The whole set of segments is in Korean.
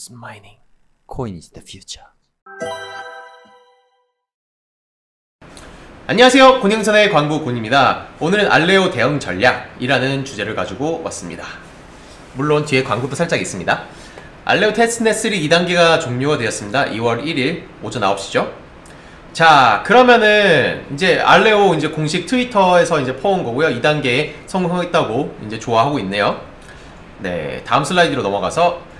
Coins mining. Coin is the future. 안녕하세요. 곤영선의 광고곤입니다. 오늘은 알레오 대응 전략이라는 주제를 가지고 왔습니다. 물론 뒤에 광고도 살짝 있습니다. 알레오 테스트넷 3 2단계가 종료가 되었습니다. 2월 1일 오전 9시죠. 자, 그러면은 이제 알레오 이제 공식 트위터에서 이제 퍼온 거고요. 2단계에 성공했다고 이제 좋아하고 있네요. 네, 다음 슬라이드로 넘어가서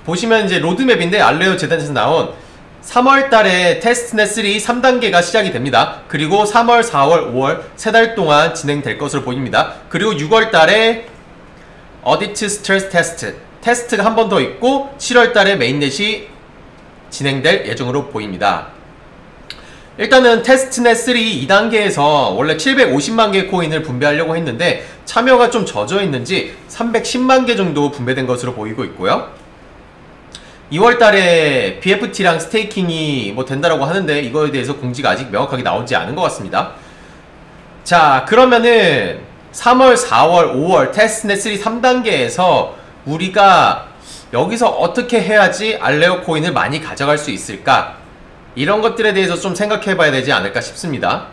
보시면 이제 로드맵인데 알레오 재단에서 나온 3월달에 테스트넷 3 3단계가 시작이 됩니다. 그리고 3월, 4월, 5월 3달 동안 진행될 것으로 보입니다. 그리고 6월달에 어디트 스트레스 테스트가 한 번 더 있고 7월달에 메인넷이 진행될 예정으로 보입니다. 일단은 테스트넷 3 2단계에서 원래 750만 개 코인을 분배하려고 했는데 참여가 좀 젖어있는지 310만 개 정도 분배된 것으로 보이고 있고요. 2월달에 BFT랑 스테이킹이 뭐 된다라고 하는데 이거에 대해서 공지가 아직 명확하게 나오지 않은 것 같습니다. 자, 그러면은 3월, 4월, 5월 테스트넷 3 3단계에서 우리가 여기서 어떻게 해야지 알레오 코인을 많이 가져갈 수 있을까? 이런 것들에 대해서 좀 생각해 봐야 되지 않을까 싶습니다.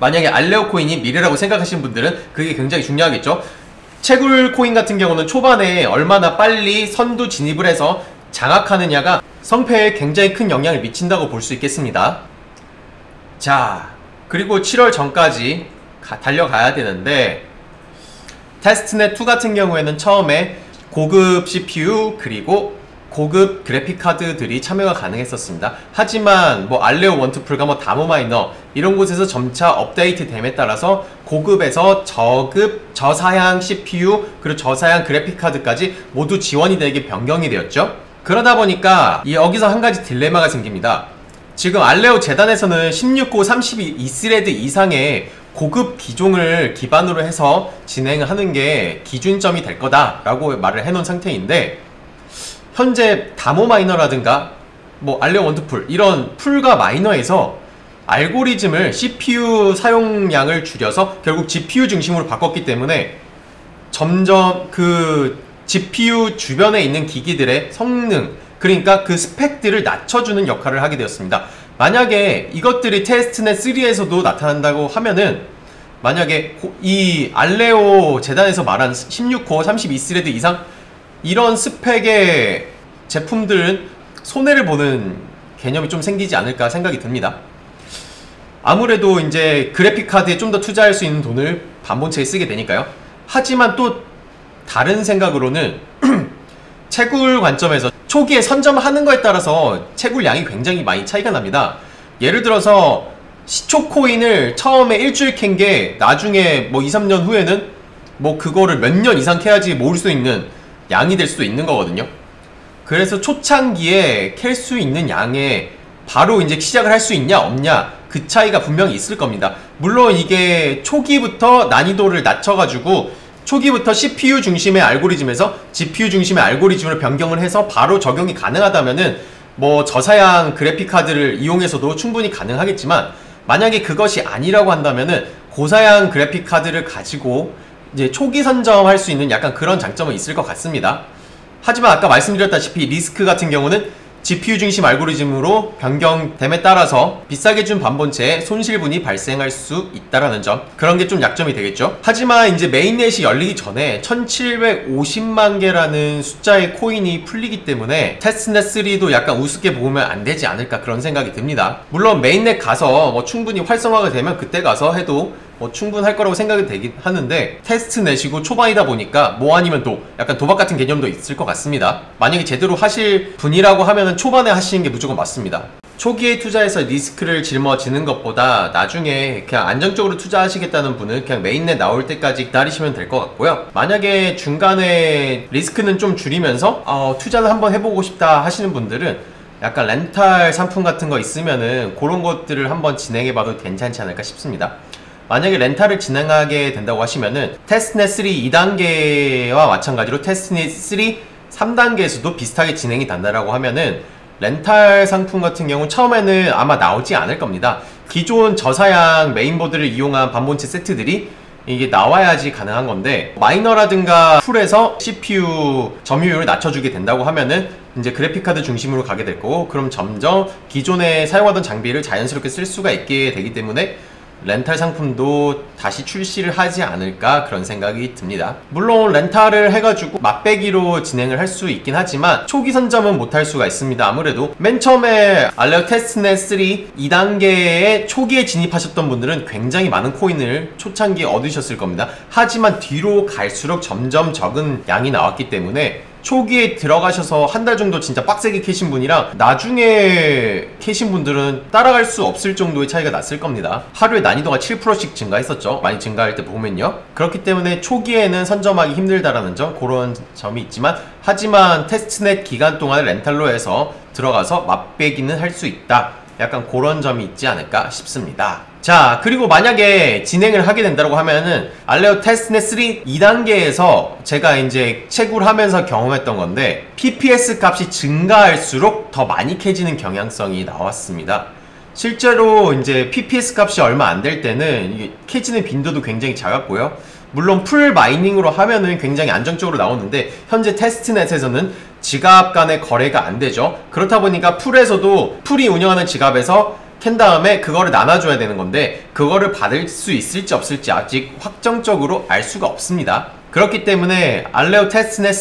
만약에 알레오 코인이 미래라고 생각하시는 분들은 그게 굉장히 중요하겠죠. 채굴 코인 같은 경우는 초반에 얼마나 빨리 선두 진입을 해서 장악하느냐가 성패에 굉장히 큰 영향을 미친다고 볼 수 있겠습니다. 자, 그리고 7월 전까지 달려가야 되는데 테스트넷 2 같은 경우에는 처음에 고급 CPU 그리고 고급 그래픽카드들이 참여가 가능했었습니다. 하지만 뭐 알레오 원투풀과 뭐 다모마이너 이런 곳에서 점차 업데이트 됨에 따라서 고급에서 저급 저사양 CPU 그리고 저사양 그래픽카드까지 모두 지원이 되게 변경이 되었죠. 그러다 보니까 여기서 한 가지 딜레마가 생깁니다. 지금 알레오 재단에서는 16코 32스레드 이상의 고급 기종을 기반으로 해서 진행하는 게 기준점이 될 거다라고 말을 해놓은 상태인데 현재 다모 마이너라든가 뭐 알레오 원투풀 이런 풀과 마이너에서 알고리즘을 CPU 사용량을 줄여서 결국 GPU 중심으로 바꿨기 때문에 점점 그 GPU 주변에 있는 기기들의 성능 그러니까 그 스펙들을 낮춰주는 역할을 하게 되었습니다. 만약에 이것들이 테스트넷 3에서도 나타난다고 하면은 만약에 이 알레오 재단에서 말한 16코어 32스레드 이상 이런 스펙의 제품들은 손해를 보는 개념이 좀 생기지 않을까 생각이 듭니다. 아무래도 이제 그래픽카드에 좀 더 투자할 수 있는 돈을 반본체에 쓰게 되니까요. 하지만 또 다른 생각으로는 채굴 관점에서 초기에 선점하는 거에 따라서 채굴량이 굉장히 많이 차이가 납니다. 예를 들어서 시초 코인을 처음에 일주일 캔 게 나중에 뭐 2, 3년 후에는 뭐 그거를 몇 년 이상 캐야지 모을 수 있는 양이 될 수도 있는 거거든요. 그래서 초창기에 캘 수 있는 양에 바로 이제 시작을 할 수 있냐 없냐 그 차이가 분명히 있을 겁니다. 물론 이게 초기부터 난이도를 낮춰가지고 초기부터 CPU 중심의 알고리즘에서 GPU 중심의 알고리즘으로 변경을 해서 바로 적용이 가능하다면은 뭐 저사양 그래픽카드를 이용해서도 충분히 가능하겠지만 만약에 그것이 아니라고 한다면은 고사양 그래픽카드를 가지고 이제 초기 선점할 수 있는 약간 그런 장점은 있을 것 같습니다. 하지만 아까 말씀드렸다시피 리스크 같은 경우는 GPU 중심 알고리즘으로 변경됨에 따라서 비싸게 준 반본체에 손실분이 발생할 수 있다라는 점 그런 게 좀 약점이 되겠죠. 하지만 이제 메인넷이 열리기 전에 1750만 개라는 숫자의 코인이 풀리기 때문에 테스트넷 3도 약간 우습게 보면 안 되지 않을까 그런 생각이 듭니다. 물론 메인넷 가서 뭐 충분히 활성화가 되면 그때 가서 해도 뭐 충분할 거라고 생각이 되긴 하는데 테스트넷이고 초반이다 보니까 뭐 아니면 또 약간 도박 같은 개념도 있을 것 같습니다. 만약에 제대로 하실 분이라고 하면은 초반에 하시는 게 무조건 맞습니다. 초기에 투자해서 리스크를 짊어지는 것보다 나중에 그냥 안정적으로 투자하시겠다는 분은 그냥 메인넷 나올 때까지 기다리시면 될 것 같고요. 만약에 중간에 리스크는 좀 줄이면서 투자를 한번 해보고 싶다 하시는 분들은 약간 렌탈 상품 같은 거 있으면은 그런 것들을 한번 진행해봐도 괜찮지 않을까 싶습니다. 만약에 렌탈을 진행하게 된다고 하시면은 테스트넷 3 2단계와 마찬가지로 테스트넷 3 3단계에서도 비슷하게 진행이 된다라고 하면은 렌탈 상품 같은 경우 처음에는 아마 나오지 않을 겁니다. 기존 저사양 메인보드를 이용한 반본체 세트들이 이게 나와야지 가능한 건데, 마이너라든가 풀에서 CPU 점유율을 낮춰주게 된다고 하면은 이제 그래픽카드 중심으로 가게 될 거고, 그럼 점점 기존에 사용하던 장비를 자연스럽게 쓸 수가 있게 되기 때문에 렌탈 상품도 다시 출시를 하지 않을까, 그런 생각이 듭니다. 물론 렌탈을 해가지고 맛배기로 진행을 할 수 있긴 하지만 초기 선점은 못할 수가 있습니다. 아무래도 맨 처음에 알레오 테스트넷 3 2단계에 초기에 진입하셨던 분들은 굉장히 많은 코인을 초창기에 얻으셨을 겁니다. 하지만 뒤로 갈수록 점점 적은 양이 나왔기 때문에 초기에 들어가셔서 한 달 정도 진짜 빡세게 캐신 분이랑 나중에 캐신 분들은 따라갈 수 없을 정도의 차이가 났을 겁니다. 하루에 난이도가 7%씩 증가했었죠. 많이 증가할 때 보면요. 그렇기 때문에 초기에는 선점하기 힘들다라는 점, 그런 점이 있지만, 하지만 테스트넷 기간 동안 렌탈로 해서 들어가서 맛배기는 할 수 있다, 약간 그런 점이 있지 않을까 싶습니다. 자, 그리고 만약에 진행을 하게 된다고 하면은 알레오 테스트넷 3 2단계에서 제가 이제 채굴 하면서 경험했던 건데, PPS 값이 증가할수록 더 많이 캐지는 경향성이 나왔습니다. 실제로 이제 PPS 값이 얼마 안 될 때는 이게 캐지는 빈도도 굉장히 작았고요. 물론 풀 마이닝으로 하면은 굉장히 안정적으로 나오는데, 현재 테스트넷에서는 지갑 간의 거래가 안 되죠. 그렇다 보니까 풀에서도, 풀이 운영하는 지갑에서 캔 다음에 그거를 나눠줘야 되는 건데, 그거를 받을 수 있을지 없을지 아직 확정적으로 알 수가 없습니다. 그렇기 때문에 알레오 테스트넷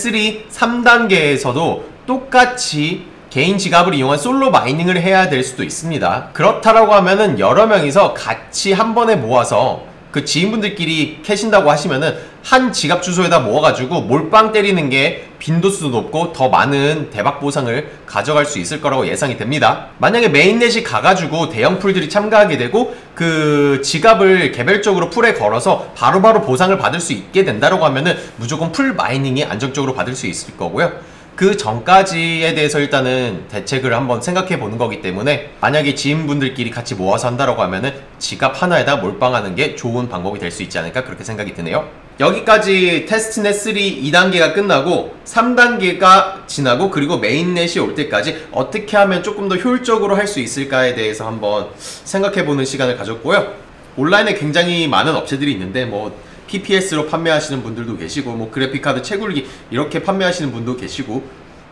3 3단계에서도 똑같이 개인 지갑을 이용한 솔로 마이닝을 해야 될 수도 있습니다. 그렇다라고 하면은 여러 명이서 같이 한 번에 모아서, 그 지인분들끼리 캐신다고 하시면은 한 지갑 주소에다 모아가지고 몰빵 때리는 게 빈도수도 높고 더 많은 대박 보상을 가져갈 수 있을 거라고 예상이 됩니다. 만약에 메인넷이 가가지고 대형 풀들이 참가하게 되고 그 지갑을 개별적으로 풀에 걸어서 바로바로 보상을 받을 수 있게 된다고 하면은 무조건 풀 마이닝이 안정적으로 받을 수 있을 거고요. 그 전까지에 대해서 일단은 대책을 한번 생각해 보는 거기 때문에, 만약에 지인분들끼리 같이 모아서 한다라고 하면은 지갑 하나에다 몰빵하는 게 좋은 방법이 될 수 있지 않을까, 그렇게 생각이 드네요. 여기까지 테스트넷 3 2단계가 끝나고 3단계가 지나고 그리고 메인넷이 올 때까지 어떻게 하면 조금 더 효율적으로 할 수 있을까에 대해서 한번 생각해 보는 시간을 가졌고요. 온라인에 굉장히 많은 업체들이 있는데, 뭐 PPS로 판매하시는 분들도 계시고, 뭐 그래픽카드 채굴기 이렇게 판매하시는 분도 계시고,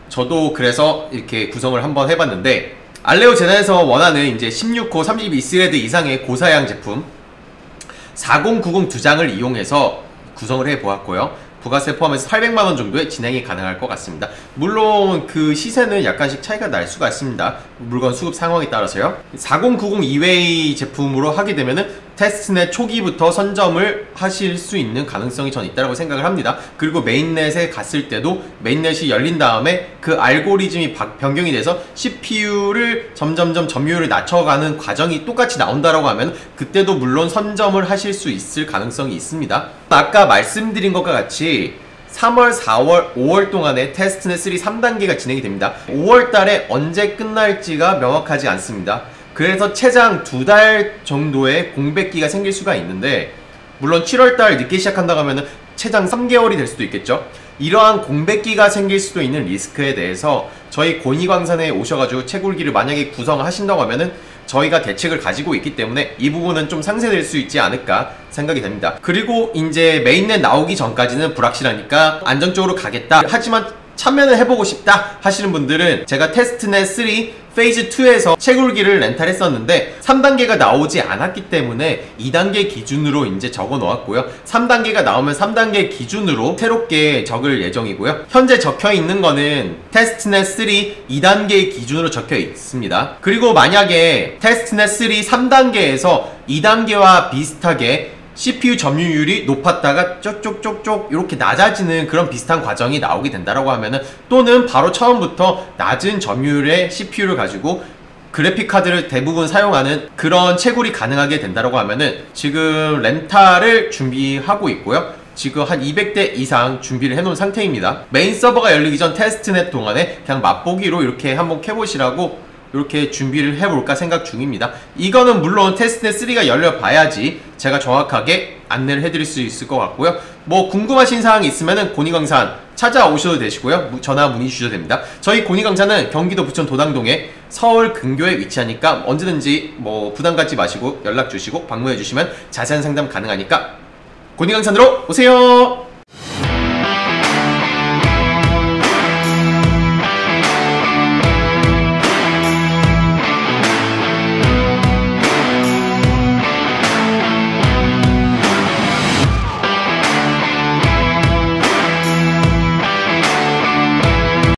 저도 그래서 이렇게 구성을 한번 해봤는데, 알레오 재단에서 원하는 이제 16코 32스레드 이상의 고사양 제품 4090 두 장을 이용해서 구성을 해보았고요. 부가세 포함해서 800만원 정도의 진행이 가능할 것 같습니다. 물론 그 시세는 약간씩 차이가 날 수가 있습니다. 물건 수급 상황에 따라서요. 4090 이외의 제품으로 하게 되면은 테스트넷 초기부터 선점을 하실 수 있는 가능성이 전 있다고 생각을 합니다. 그리고 메인넷에 갔을 때도 메인넷이 열린 다음에 그 알고리즘이 변경이 돼서 CPU를 점점점 점유율을 낮춰가는 과정이 똑같이 나온다라고 하면 그때도 물론 선점을 하실 수 있을 가능성이 있습니다. 아까 말씀드린 것과 같이 3월, 4월, 5월 동안에 테스트넷 3 3단계가 진행이 됩니다. 5월 달에 언제 끝날지가 명확하지 않습니다. 그래서 최장 2달 정도의 공백기가 생길 수가 있는데, 물론 7월달 늦게 시작한다고 하면 최장 3개월이 될 수도 있겠죠. 이러한 공백기가 생길 수도 있는 리스크에 대해서 저희 권익광산에 오셔가지고 채굴기를 만약에 구성하신다고 하면은 저희가 대책을 가지고 있기 때문에 이 부분은 좀 상쇄될 수 있지 않을까 생각이 됩니다. 그리고 이제 메인넷 나오기 전까지는 불확실하니까 안정적으로 가겠다, 하지만 참여를 해보고 싶다 하시는 분들은 제가 테스트넷 3 페이즈 2에서 채굴기를 렌탈했었는데 3단계가 나오지 않았기 때문에 2단계 기준으로 이제 적어 놓았고요. 3단계가 나오면 3단계 기준으로 새롭게 적을 예정이고요. 현재 적혀 있는 거는 테스트넷 3 2단계 기준으로 적혀 있습니다. 그리고 만약에 테스트넷 3 3단계에서 2단계와 비슷하게 CPU 점유율이 높았다가 쪽쪽쪽쪽 이렇게 낮아지는 그런 비슷한 과정이 나오게 된다라고 하면은, 또는 바로 처음부터 낮은 점유율의 CPU를 가지고 그래픽카드를 대부분 사용하는 그런 채굴이 가능하게 된다라고 하면은 지금 렌탈을 준비하고 있고요. 지금 한 200대 이상 준비를 해놓은 상태입니다. 메인 서버가 열리기 전 테스트넷 동안에 그냥 맛보기로 이렇게 한번 캐보시라고 이렇게 준비를 해볼까 생각 중입니다. 이거는 물론 테스트넷 3가 열려봐야지 제가 정확하게 안내를 해드릴 수 있을 것 같고요. 뭐 궁금하신 사항이 있으면은 권익광산 찾아오셔도 되시고요. 전화 문의 주셔도 됩니다. 저희 권익광산은 경기도 부천 도당동에 서울 근교에 위치하니까 언제든지 뭐 부담 갖지 마시고 연락 주시고 방문해 주시면 자세한 상담 가능하니까 고딩강산으로 오세요.